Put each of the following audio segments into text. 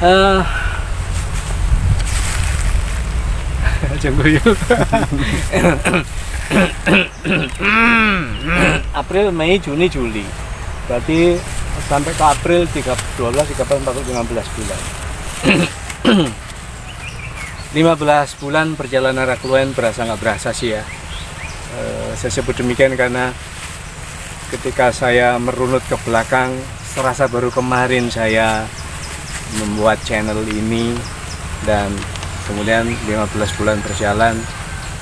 Eh, Jengguyu. April, Mei, Juni, Juli. Berarti sampai ke April 12, 13, 14, 15 bulan. 15 bulan perjalanan Rakluen berasa nggak berasa sih ya. Saya sebut demikian karena ketika saya merunut ke belakang, serasa baru kemarin saya membuat channel ini, dan kemudian 15 bulan berjalan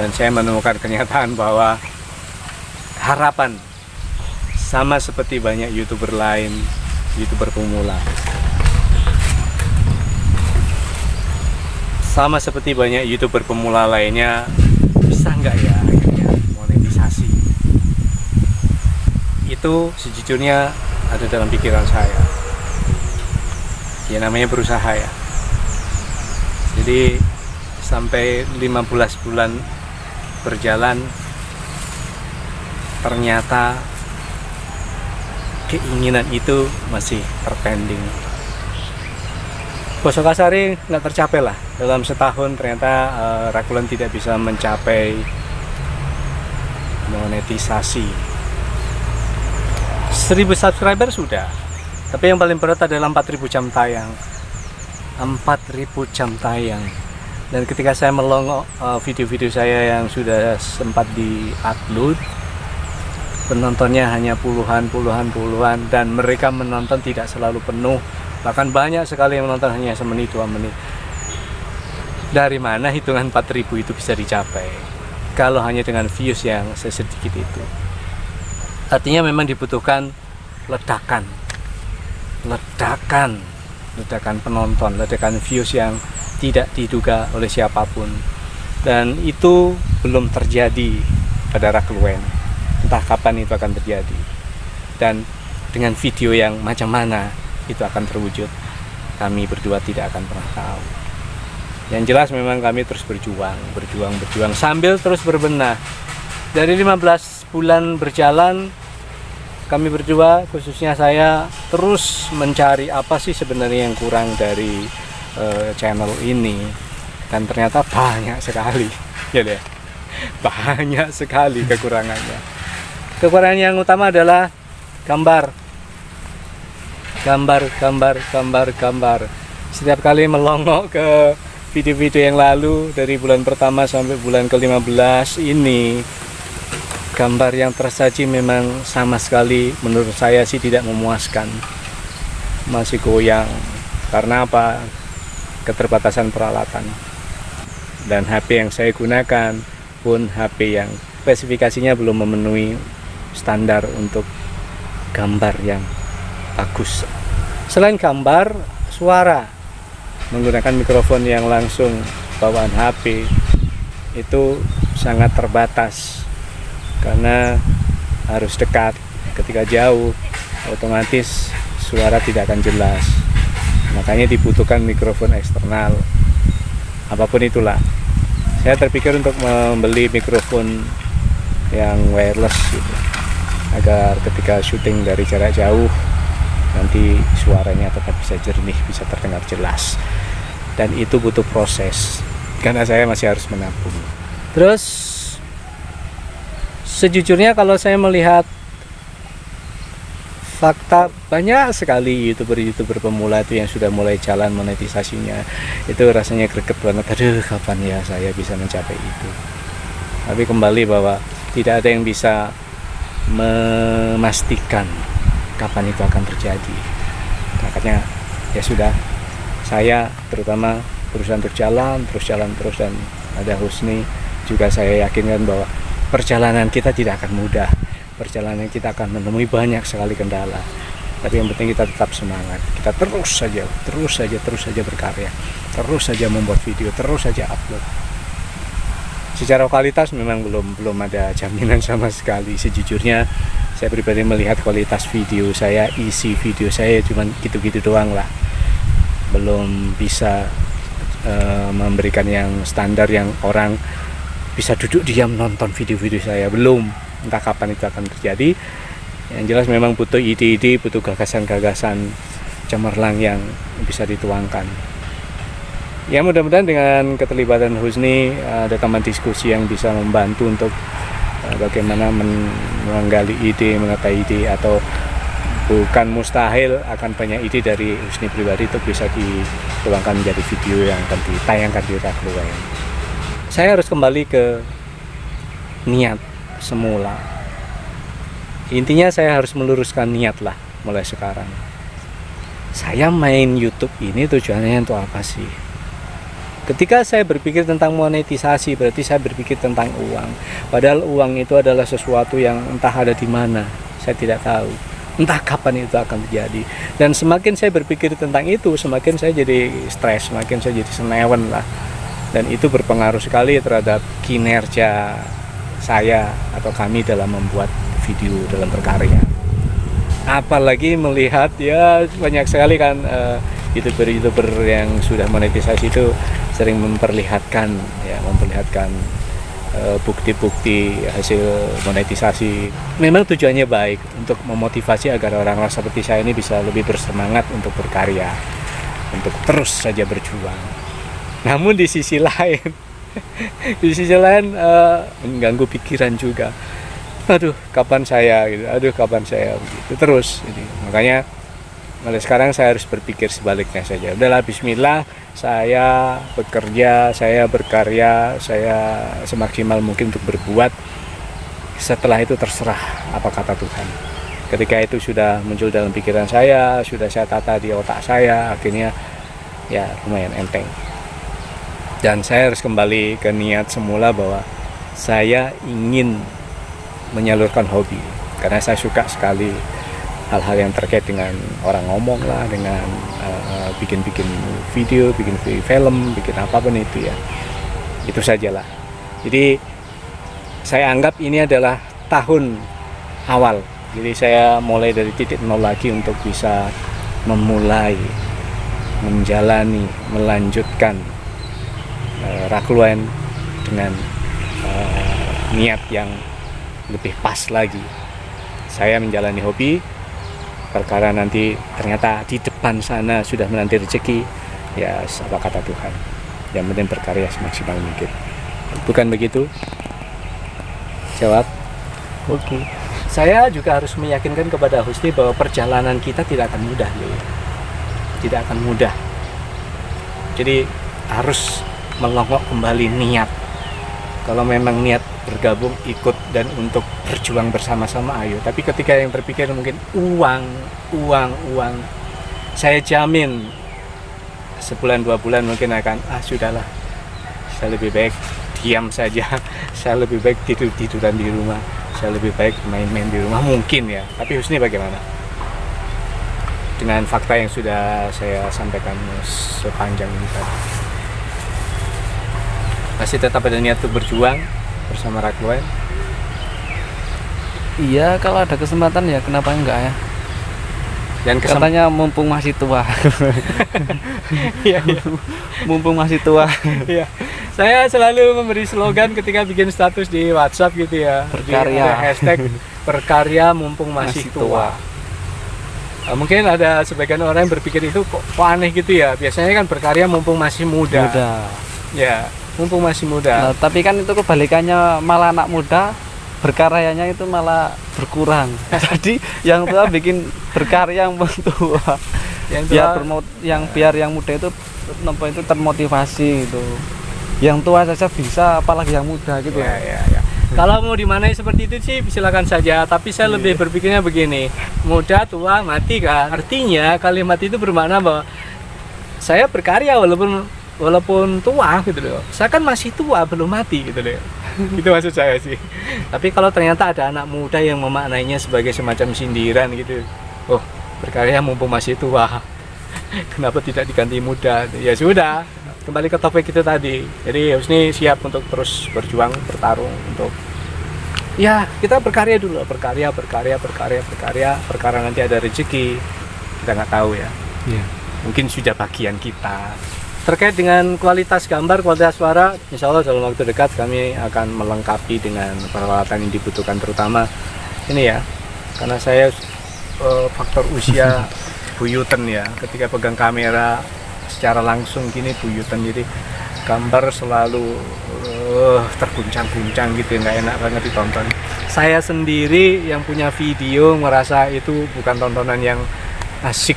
dan saya menemukan kenyataan bahwa harapan sama seperti banyak YouTuber lain, YouTuber pemula. Sama seperti banyak YouTuber pemula lainnya, bisa nggak ya akhirnya monetisasi? Itu sejujurnya ada dalam pikiran saya. Ya namanya berusaha ya. Jadi sampai 15 bulan berjalan, ternyata keinginan itu masih terpending. Bosokasari nggak tercapai lah. Dalam setahun ternyata Rakluen tidak bisa mencapai monetisasi. 1000 subscriber sudah, tapi yang paling berat adalah 4000 jam tayang. 4000 jam tayang. Dan ketika saya melongok video-video saya yang sudah sempat di-upload, penontonnya hanya puluhan, dan mereka menonton tidak selalu penuh. Bahkan banyak sekali yang menonton hanya semenit 2 menit. Dari mana hitungan 4000 itu bisa dicapai kalau hanya dengan views yang sesedikit itu? Artinya memang dibutuhkan ledakan penonton, ledakan views yang tidak diduga oleh siapapun, dan itu belum terjadi pada Rakluen. Entah kapan itu akan terjadi, dan dengan video yang macam mana itu akan terwujud, kami berdua tidak akan pernah tahu. Yang jelas memang kami terus berjuang sambil terus berbenah. Dari 15 bulan berjalan, kami berdua, khususnya saya, terus mencari apa sih sebenarnya yang kurang dari channel ini, dan ternyata banyak sekali, ya deh, banyak sekali kekurangannya. Kekurangan yang utama adalah gambar. Setiap kali melongok ke video-video yang lalu dari bulan pertama sampai bulan ke-15 ini, gambar yang tersaji memang sama sekali menurut saya sih tidak memuaskan. Masih goyang. Karena apa? Keterbatasan peralatan. Dan HP yang saya gunakan pun HP yang spesifikasinya belum memenuhi standar untuk gambar yang bagus. Selain gambar, suara, menggunakan mikrofon yang langsung bawaan HP itu sangat terbatas karena harus dekat. Ketika jauh, otomatis suara tidak akan jelas. Makanya dibutuhkan mikrofon eksternal, apapun itulah. Saya terpikir untuk membeli mikrofon yang wireless gitu, agar ketika syuting dari jarak jauh nanti suaranya tetap bisa jernih, bisa terdengar jelas. Dan itu butuh proses, karena saya masih harus menabung. Terus sejujurnya kalau saya melihat fakta, banyak sekali YouTuber pemula itu yang sudah mulai jalan monetisasinya, itu rasanya greget banget. Aduh, kapan ya saya bisa mencapai itu? Tapi kembali bahwa tidak ada yang bisa memastikan kapan itu akan terjadi. Makanya ya sudah, saya terutama berusaha untuk jalan terus, dan ada Husni juga saya yakinkan bahwa perjalanan kita tidak akan mudah. Perjalanan kita akan menemui banyak sekali kendala, tapi yang penting kita tetap semangat. Kita terus saja berkarya, terus saja membuat video, terus saja upload. Secara kualitas memang belum ada jaminan sama sekali. Sejujurnya saya pribadi melihat kualitas video saya, isi video saya cuma gitu-gitu doang lah, belum bisa memberikan yang standar yang orang bisa duduk diam nonton video-video saya, belum. Entah kapan itu akan terjadi. Yang jelas memang butuh ide-ide, butuh gagasan-gagasan cemerlang yang bisa dituangkan. Ya mudah-mudahan dengan keterlibatan Husni ada teman diskusi yang bisa membantu untuk bagaimana menggali ide, mengetahui ide, atau bukan mustahil akan banyak ide dari Husni pribadi itu bisa dituangkan menjadi video yang akan ditayangkan di Rakluen. Saya harus kembali ke niat semula. Intinya saya harus meluruskan niat lah mulai sekarang. Saya main YouTube ini tujuannya untuk apa sih? Ketika saya berpikir tentang monetisasi, berarti saya berpikir tentang uang. Padahal uang itu adalah sesuatu yang entah ada di mana, saya tidak tahu. Entah kapan itu akan terjadi. Dan semakin saya berpikir tentang itu, semakin saya jadi stres, semakin saya jadi senewan lah. Dan itu berpengaruh sekali terhadap kinerja saya atau kami dalam membuat video, dalam berkarya. Apalagi melihat ya banyak sekali kan youtuber yang sudah monetisasi itu sering memperlihatkan bukti-bukti hasil monetisasi. Memang tujuannya baik untuk memotivasi agar orang-orang seperti saya ini bisa lebih bersemangat untuk berkarya, untuk terus saja berjuang. Namun di sisi lain mengganggu pikiran juga. Aduh, kapan saya begitu terus. Jadi, makanya mulai sekarang saya harus berpikir sebaliknya saja. Udahlah, bismillah, saya bekerja, saya berkarya, saya semaksimal mungkin untuk berbuat. Setelah itu terserah apa kata Tuhan. Ketika itu sudah muncul dalam pikiran saya, sudah saya tata di otak saya, akhirnya ya lumayan enteng. Dan saya harus kembali ke niat semula bahwa saya ingin menyalurkan hobi, karena saya suka sekali hal-hal yang terkait dengan orang ngomong lah, dengan bikin-bikin video, bikin film, bikin apapun itu ya. Itu sajalah. Jadi saya anggap ini adalah tahun awal. Jadi saya mulai dari titik nol lagi untuk bisa memulai, menjalani, melanjutkan Rakluen dengan niat yang lebih pas lagi. Saya menjalani hobi, perkara nanti ternyata di depan sana sudah menanti rezeki, ya apa kata Tuhan, yang penting berkarya semaksimal mungkin. Bukan begitu? Jawab. Oke. Saya juga harus meyakinkan kepada Husni bahwa perjalanan kita tidak akan mudah, tidak akan mudah. Jadi harus melongok kembali niat. Kalau memang niat bergabung, ikut dan untuk berjuang bersama-sama, ayo. Tapi ketika yang terpikir mungkin uang, saya jamin sebulan 2 bulan mungkin akan sudahlah, saya lebih baik diam saja, saya lebih baik tiduran di rumah, saya lebih baik main-main di rumah mungkin ya. Tapi Husni bagaimana? Dengan fakta yang sudah saya sampaikan sepanjang ini tadi, masih tetap ada niat untuk berjuang bersama Rakluen? Iya, kalau ada kesempatan ya kenapa enggak ya. Dan katanya mumpung masih tua. Iya. Mumpung masih tua. Iya. Saya selalu memberi slogan ketika bikin status di WhatsApp gitu ya. Berkarya. Hashtag berkarya mumpung masih tua. Mungkin ada sebagian orang yang berpikir itu kok aneh gitu ya. Biasanya kan berkarya mumpung masih muda. Ya, mumpung masih muda. Nah, tapi kan itu kebalikannya, malah anak muda berkaryanya itu malah berkurang. Jadi yang tua bikin berkarya yang tua. Biar yang muda itu termotivasi gitu. Yang tua saja bisa, apalagi yang muda gitu. Ya. Kalau mau dimanai seperti itu sih silakan saja, tapi saya lebih berpikirnya begini, muda, tua, mati kan. Artinya kalimat itu bermakna bahwa saya berkarya walaupun tua gitu loh. Saya kan masih tua, belum mati gitu loh. Itu maksud saya sih. Tapi kalau ternyata ada anak muda yang memaknainya sebagai semacam sindiran gitu, oh berkarya mumpung masih tua, kenapa tidak diganti muda? Ya sudah, kembali ke topik itu tadi. Jadi Husni siap untuk terus berjuang, bertarung untuk ya kita berkarya dulu, berkarya. Perkara nanti ada rezeki kita nggak tahu ya. Mungkin sudah bagian kita. Terkait dengan kualitas gambar, kualitas suara, insya Allah dalam waktu dekat kami akan melengkapi dengan peralatan yang dibutuhkan, terutama ini ya, karena saya faktor usia buyutan ya, ketika pegang kamera secara langsung gini buyutan, jadi gambar selalu terguncang-guncang gitu, nggak enak banget ditonton. Saya sendiri yang punya video merasa itu bukan tontonan yang asik,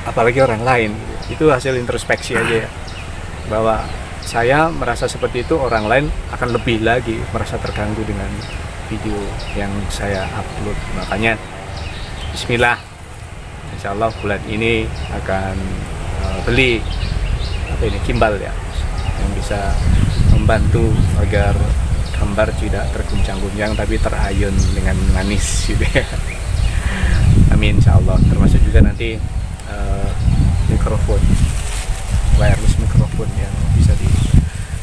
apalagi orang lain. Itu hasil introspeksi aja ya, bahwa saya merasa seperti itu, orang lain akan lebih lagi merasa terganggu dengan video yang saya upload. Makanya bismillah, insya Allah bulan ini akan beli gimbal ya, yang bisa membantu agar gambar tidak terguncang-guncang tapi terayun dengan manis gitu ya. Amin insya Allah. Termasuk juga nanti mikrofon, wireless mikrofon yang bisa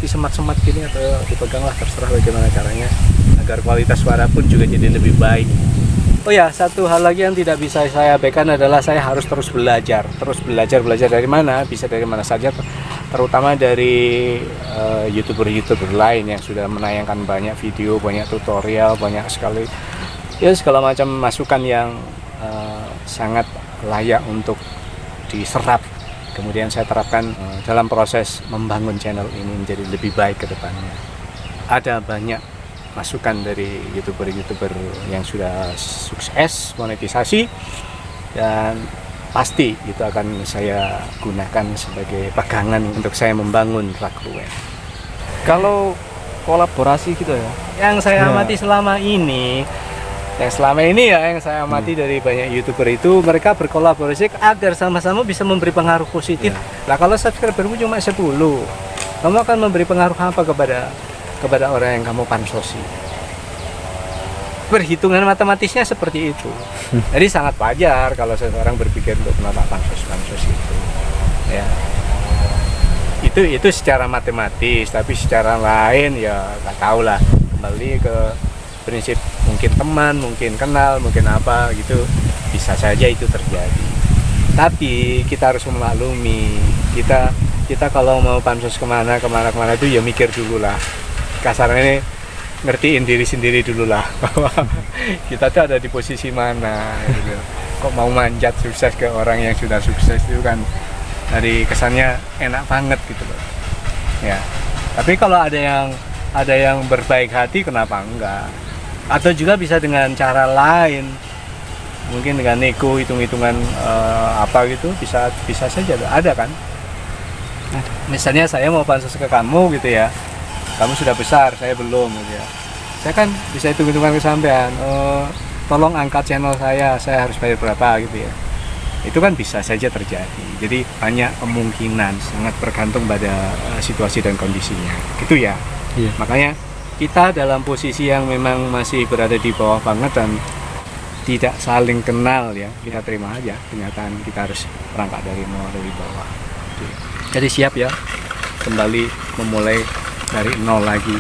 disemat-semat gini atau dipegang lah, terserah bagaimana caranya, agar kualitas suara pun juga jadi lebih baik. Oh ya, satu hal lagi yang tidak bisa saya abaikan adalah saya harus terus belajar. Belajar dari mana? Bisa dari mana saja, terutama dari YouTuber lain yang sudah menayangkan banyak video, banyak tutorial, banyak sekali ya segala macam masukan yang sangat layak untuk diserap. Kemudian saya terapkan dalam proses membangun channel ini menjadi lebih baik ke depannya. Ada banyak masukan dari YouTuber yang sudah sukses monetisasi, dan pasti itu akan saya gunakan sebagai pegangan untuk saya membangun Rakruwen. Kalau kolaborasi gitu ya, Yang saya amati selama ini, yang saya amati dari banyak YouTuber itu, mereka berkolaborasi agar sama-sama bisa memberi pengaruh positif. Nah, kalau subscribermu cuma 10, kamu akan memberi pengaruh apa kepada orang yang kamu pansosi? Perhitungan matematisnya seperti itu. Jadi sangat wajar kalau seseorang berpikir untuk menolak pansos itu. Ya. Itu secara matematis, tapi secara lain ya nggak tahu lah. Kembali ke prinsip, mungkin teman, mungkin kenal, mungkin apa gitu, bisa saja itu terjadi. Tapi kita harus memaklumi, kita kalau mau pansos kemana itu ya mikir dulu lah. Kasarnya ini ngertiin diri sendiri dulu lah, bahwa kita tuh ada di posisi mana gitu. Kok mau manjat sukses ke orang yang sudah sukses, itu kan dari kesannya enak banget gitu loh ya. Tapi kalau ada yang berbaik hati, kenapa enggak? Atau juga bisa dengan cara lain, mungkin dengan nego, hitung-hitungan apa gitu, bisa saja ada kan. Misalnya saya mau pansos ke kamu gitu ya, kamu sudah besar, saya belum gitu ya. Saya kan bisa hitung-hitungan ke sampean, tolong angkat channel saya harus bayar berapa gitu ya. Itu kan bisa saja terjadi. Jadi banyak kemungkinan, sangat bergantung pada situasi dan kondisinya gitu ya. Iya. Makanya kita dalam posisi yang memang masih berada di bawah banget dan tidak saling kenal ya, kita terima aja kenyataan kita harus merangkak dari nol, dari bawah. Jadi siap ya, kembali memulai dari nol lagi.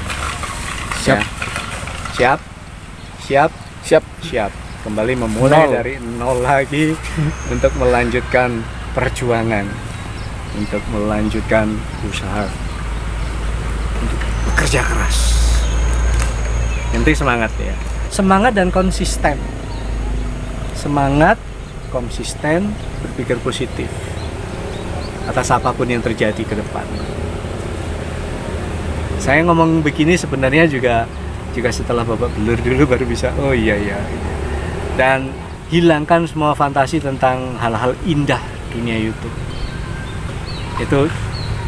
Siap. Kembali memulai dari nol lagi untuk melanjutkan perjuangan, untuk melanjutkan usaha, untuk bekerja keras. Nanti semangat ya. Semangat dan konsisten. Semangat, konsisten, berpikir positif atas apapun yang terjadi ke depan. Saya ngomong begini sebenarnya juga setelah babak belur dulu baru bisa iya. Dan hilangkan semua fantasi tentang hal-hal indah dunia YouTube. Itu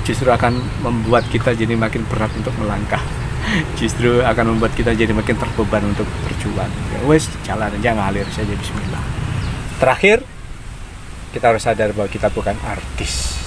justru akan membuat kita jadi makin berat untuk melangkah. Justru akan membuat kita jadi makin terbeban untuk berjuang. Ya wes, jalan aja, ngalir saja, bismillah. Terakhir, kita harus sadar bahwa kita bukan artis.